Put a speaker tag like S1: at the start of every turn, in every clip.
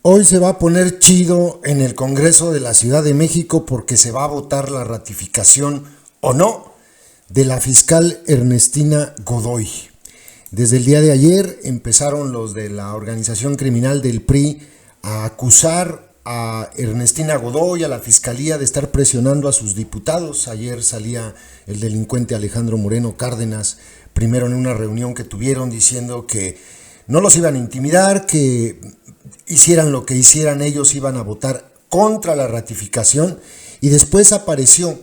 S1: Hoy se va a poner chido en el Congreso de la Ciudad de México porque se va a votar la ratificación o no de la fiscal Ernestina Godoy. Desde el día de ayer empezaron los de la organización criminal del PRI a acusar a Ernestina Godoy, a la fiscalía, de estar presionando a sus diputados. Ayer salía el delincuente Alejandro Moreno Cárdenas, primero en una reunión que tuvieron, diciendo que no los iban a intimidar, que hicieran lo que hicieran, ellos iban a votar contra la ratificación, y después apareció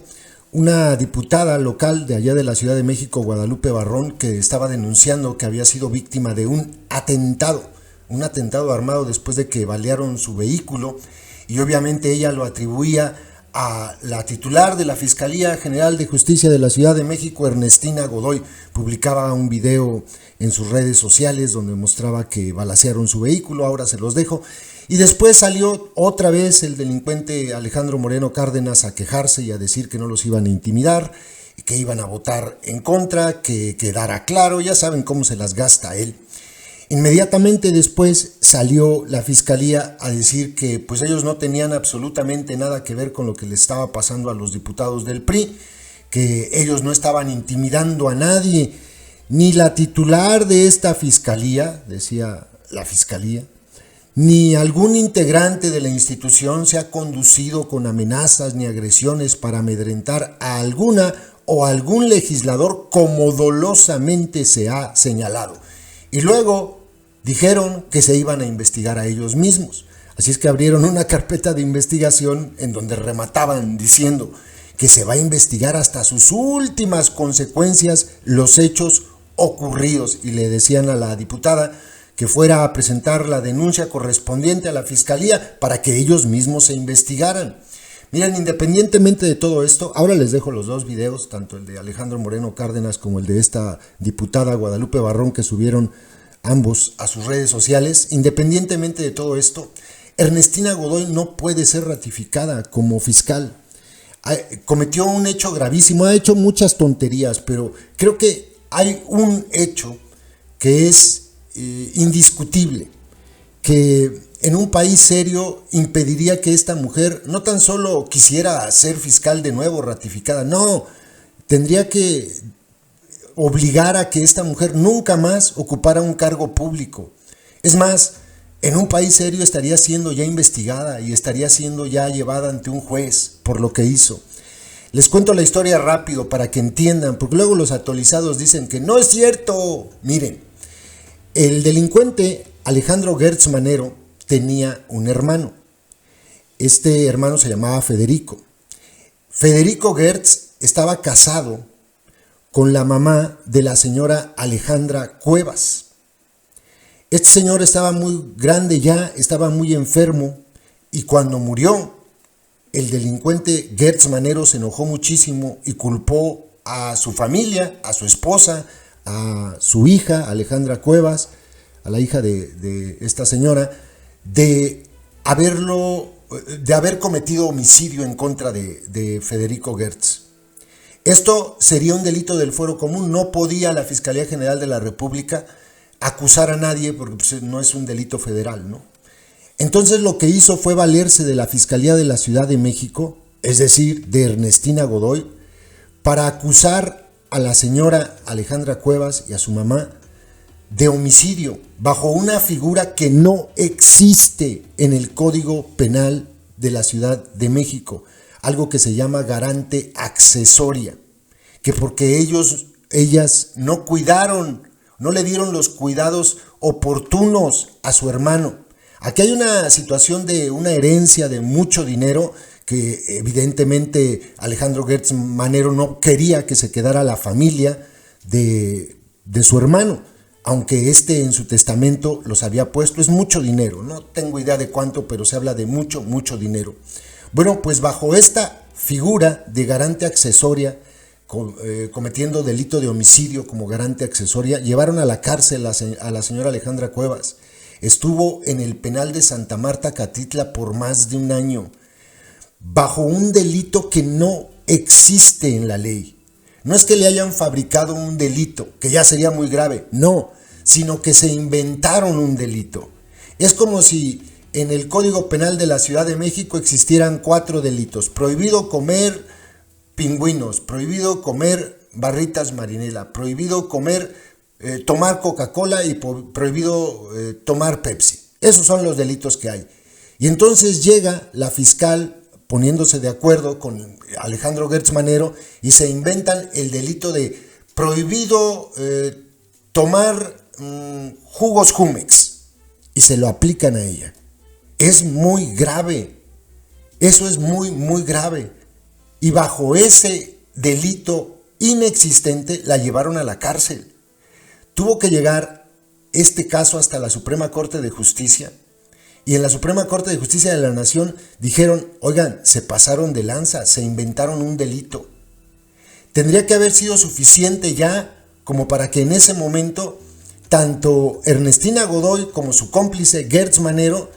S1: una diputada local de allá de la Ciudad de México, Guadalupe Barrón, que estaba denunciando que había sido víctima de un atentado armado después de que balearon su vehículo, y obviamente ella lo atribuía a la titular de la Fiscalía General de Justicia de la Ciudad de México, Ernestina Godoy. Publicaba un video en sus redes sociales donde mostraba que balacearon su vehículo. Ahora se los dejo. Y después salió otra vez el delincuente Alejandro Moreno Cárdenas a quejarse y a decir que no los iban a intimidar, que iban a votar en contra, que quedara claro. Ya saben cómo se las gasta él. Inmediatamente después salió la fiscalía a decir que pues ellos no tenían absolutamente nada que ver con lo que le estaba pasando a los diputados del PRI, que ellos no estaban intimidando a nadie, ni la titular de esta fiscalía, decía la fiscalía, ni algún integrante de la institución se ha conducido con amenazas ni agresiones para amedrentar a alguna o algún legislador como dolosamente se ha señalado. Y luego dijeron que se iban a investigar a ellos mismos. Así es que abrieron una carpeta de investigación en donde remataban diciendo que se va a investigar hasta sus últimas consecuencias los hechos ocurridos. Y le decían a la diputada que fuera a presentar la denuncia correspondiente a la fiscalía para que ellos mismos se investigaran. Miren, independientemente de todo esto, ahora les dejo los dos videos, tanto el de Alejandro Moreno Cárdenas como el de esta diputada Guadalupe Barrón, que subieron ambos a sus redes sociales. Independientemente de todo esto, Ernestina Godoy no puede ser ratificada como fiscal. Cometió un hecho gravísimo, ha hecho muchas tonterías, pero creo que hay un hecho que es indiscutible, que en un país serio impediría que esta mujer no tan solo quisiera ser fiscal de nuevo ratificada, no, tendría que obligar a que esta mujer nunca más ocupara un cargo público. Es más, en un país serio estaría siendo ya investigada y estaría siendo ya llevada ante un juez por lo que hizo. Les cuento la historia rápido para que entiendan, porque luego los atolizados dicen que no es cierto. Miren, el delincuente Alejandro Gertz Manero tenía un hermano. Este hermano se llamaba Federico. Federico Gertz estaba casado con la mamá de la señora Alejandra Cuevas. Este señor estaba muy grande ya, estaba muy enfermo, y cuando murió, el delincuente Gertz Manero se enojó muchísimo y culpó a su familia, a su esposa, a su hija Alejandra Cuevas, a la hija de esta señora, de haber cometido homicidio en contra de Federico Gertz. Esto sería un delito del fuero común. No podía la Fiscalía General de la República acusar a nadie porque pues, no es un delito federal, ¿no? Entonces lo que hizo fue valerse de la Fiscalía de la Ciudad de México, es decir, de Ernestina Godoy, para acusar a la señora Alejandra Cuevas y a su mamá de homicidio, bajo una figura que no existe en el Código Penal de la Ciudad de México, algo que se llama garante accesoria, que porque ellas no cuidaron, no le dieron los cuidados oportunos a su hermano. Aquí hay una situación de una herencia de mucho dinero que evidentemente Alejandro Gertz Manero no quería que se quedara la familia de su hermano, aunque en su testamento los había puesto. Es mucho dinero, no tengo idea de cuánto, pero se habla de mucho dinero. Bueno, pues bajo esta figura de garante accesoria, cometiendo delito de homicidio como garante accesoria, llevaron a la cárcel a la señora Alejandra Cuevas. Estuvo en el penal de Santa Marta, Catitla, por más de un año, bajo un delito que no existe en la ley. No es que le hayan fabricado un delito, que ya sería muy grave, no, sino que se inventaron un delito. Es como si en el Código Penal de la Ciudad de México existieran 4 delitos: prohibido comer pingüinos, prohibido comer barritas marinela, prohibido tomar Coca-Cola y prohibido tomar Pepsi. Esos son los delitos que hay. Y entonces llega la fiscal poniéndose de acuerdo con Alejandro Gertz Manero y se inventan el delito de prohibido tomar jugos Jumex y se lo aplican a ella. Es muy grave. Eso es muy, muy grave. Y bajo ese delito inexistente la llevaron a la cárcel. Tuvo que llegar este caso hasta la Suprema Corte de Justicia. Y en la Suprema Corte de Justicia de la Nación dijeron: oigan, se pasaron de lanza, se inventaron un delito. Tendría que haber sido suficiente ya como para que en ese momento tanto Ernestina Godoy como su cómplice Gertz Manero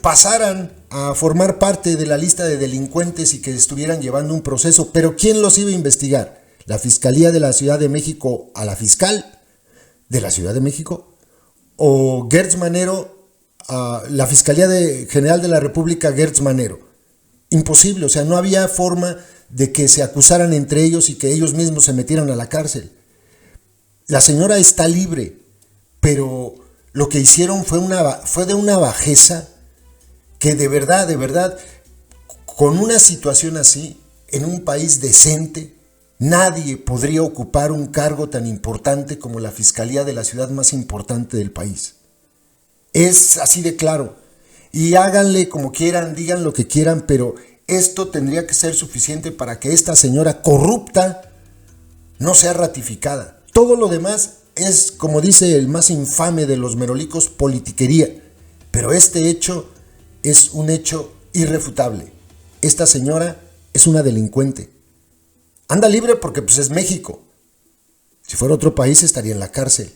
S1: pasaran a formar parte de la lista de delincuentes y que estuvieran llevando un proceso. Pero ¿quién los iba a investigar? ¿La Fiscalía de la Ciudad de México a la fiscal de la Ciudad de México? ¿O Gertz Manero a la Fiscalía General de la República, Gertz Manero? Imposible, o sea, no había forma de que se acusaran entre ellos y que ellos mismos se metieran a la cárcel. La señora está libre, pero lo que hicieron fue de una bajeza que de verdad, con una situación así, en un país decente, nadie podría ocupar un cargo tan importante como la Fiscalía de la ciudad más importante del país. Es así de claro. Y háganle como quieran, digan lo que quieran, pero esto tendría que ser suficiente para que esta señora corrupta no sea ratificada. Todo lo demás es, como dice el más infame de los merolicos, politiquería. Pero este hecho es un hecho irrefutable. Esta señora es una delincuente. Anda libre porque pues es México. Si fuera otro país estaría en la cárcel.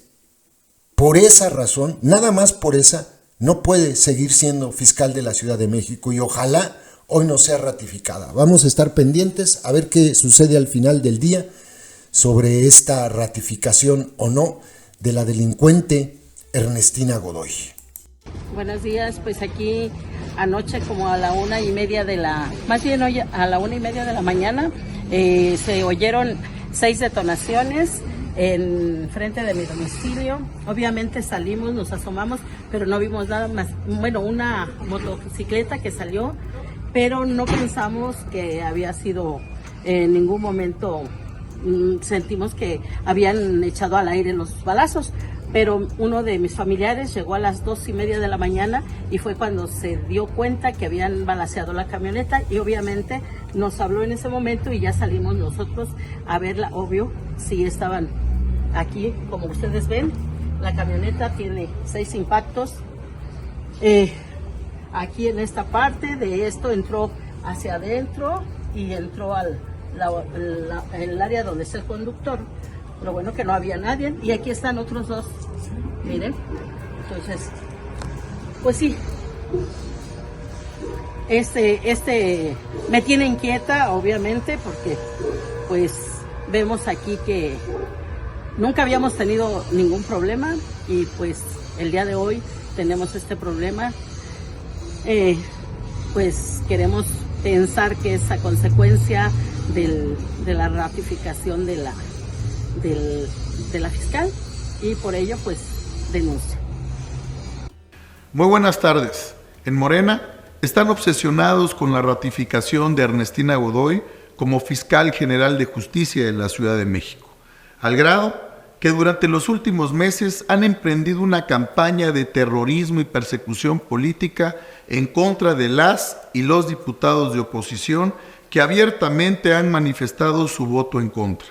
S1: Por esa razón, nada más por esa, no puede seguir siendo fiscal de la Ciudad de México y ojalá hoy no sea ratificada. Vamos a estar pendientes a ver qué sucede al final del día sobre esta ratificación o no de la delincuente Ernestina Godoy.
S2: Buenos días, pues aquí anoche como a la 1:30 de la, más bien hoy a la 1:30 de la mañana, se oyeron 6 detonaciones en frente de mi domicilio. Obviamente salimos, nos asomamos, pero no vimos nada más. Bueno, una motocicleta que salió, pero no pensamos que había sido en ningún momento, sentimos que habían echado al aire los balazos. Pero uno de mis familiares llegó a las 2:30 de la mañana y fue cuando se dio cuenta que habían balaceado la camioneta y obviamente nos habló en ese momento y ya salimos nosotros a verla. Obvio, sí estaban aquí, como ustedes ven, la camioneta tiene 6 impactos. Aquí en esta parte de esto entró hacia adentro y entró al el área donde está el conductor. Lo bueno que no había nadie y aquí están otros 2, miren. Entonces, pues sí, este me tiene inquieta, obviamente, porque pues vemos aquí que nunca habíamos tenido ningún problema y pues el día de hoy tenemos este problema. Pues queremos pensar que es a consecuencia de la ratificación de la fiscal y por ello pues denuncia.
S3: Muy buenas tardes. En Morena están obsesionados con la ratificación de Ernestina Godoy como fiscal general de justicia de la Ciudad de México, al grado que durante los últimos meses han emprendido una campaña de terrorismo y persecución política en contra de las y los diputados de oposición que abiertamente han manifestado su voto en contra.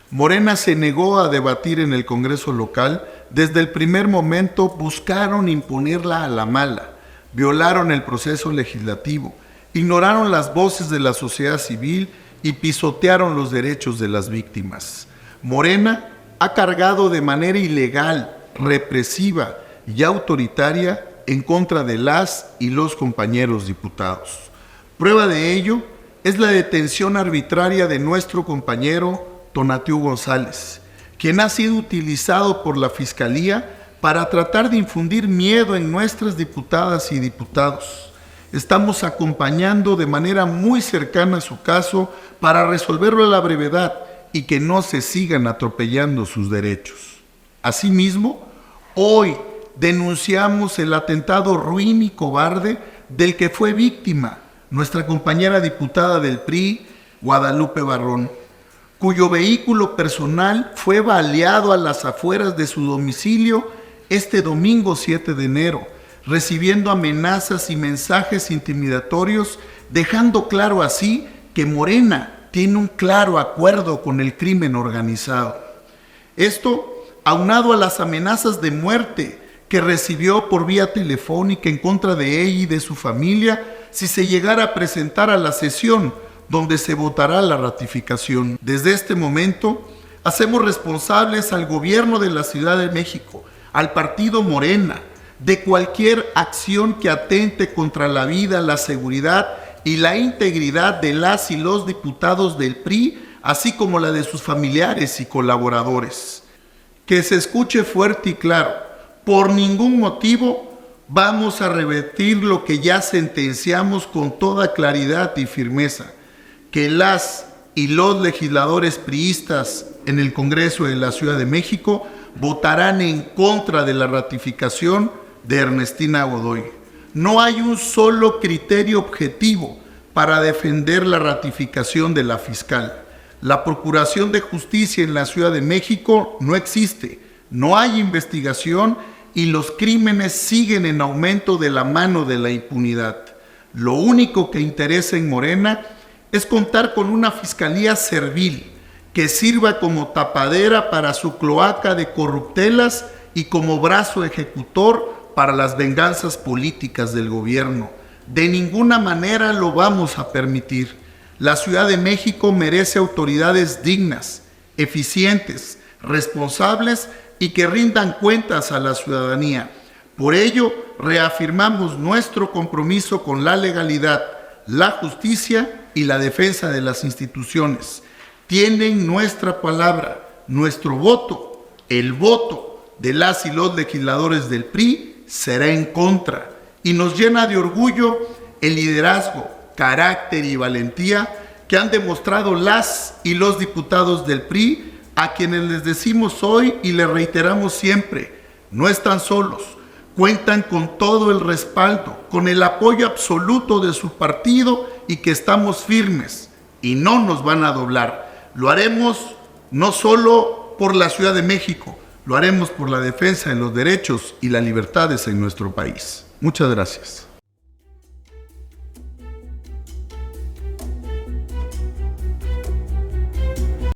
S3: Morena se negó a debatir en el Congreso local. Desde el primer momento buscaron imponerla a la mala, violaron el proceso legislativo, ignoraron las voces de la sociedad civil y pisotearon los derechos de las víctimas. Morena ha cargado de manera ilegal, represiva y autoritaria en contra de las y los compañeros diputados. Prueba de ello es la detención arbitraria de nuestro compañero Tonatiuh González, quien ha sido utilizado por la Fiscalía para tratar de infundir miedo en nuestras diputadas y diputados. Estamos acompañando de manera muy cercana su caso para resolverlo a la brevedad y que no se sigan atropellando sus derechos. Asimismo, hoy denunciamos el atentado ruin y cobarde del que fue víctima nuestra compañera diputada del PRI, Guadalupe Barrón, cuyo vehículo personal fue baleado a las afueras de su domicilio este domingo 7 de enero, recibiendo amenazas y mensajes intimidatorios, dejando claro así que Morena tiene un claro acuerdo con el crimen organizado. Esto, aunado a las amenazas de muerte que recibió por vía telefónica en contra de ella y de su familia, si se llegara a presentar a la sesión donde se votará la ratificación. Desde este momento, hacemos responsables al gobierno de la Ciudad de México, al partido Morena, de cualquier acción que atente contra la vida, la seguridad y la integridad de las y los diputados del PRI, así como la de sus familiares y colaboradores. Que se escuche fuerte y claro, por ningún motivo vamos a revertir lo que ya sentenciamos con toda claridad y firmeza, que las y los legisladores priistas en el Congreso de la Ciudad de México votarán en contra de la ratificación de Ernestina Godoy. No hay un solo criterio objetivo para defender la ratificación de la fiscal. La Procuración de Justicia en la Ciudad de México no existe, no hay investigación y los crímenes siguen en aumento de la mano de la impunidad. Lo único que interesa en Morena es contar con una fiscalía servil que sirva como tapadera para su cloaca de corruptelas y como brazo ejecutor para las venganzas políticas del gobierno. De ninguna manera lo vamos a permitir. La Ciudad de México merece autoridades dignas, eficientes, responsables y que rindan cuentas a la ciudadanía. Por ello, reafirmamos nuestro compromiso con la legalidad, la justicia y la defensa de las instituciones. Tienen nuestra palabra, nuestro voto, el voto de las y los legisladores del PRI será en contra y nos llena de orgullo el liderazgo, carácter y valentía que han demostrado las y los diputados del PRI, a quienes les decimos hoy y les reiteramos siempre, no están solos, cuentan con todo el respaldo, con el apoyo absoluto de su partido y que estamos firmes y no nos van a doblar. Lo haremos no solo por la Ciudad de México, lo haremos por la defensa de los derechos y las libertades en nuestro país. Muchas gracias.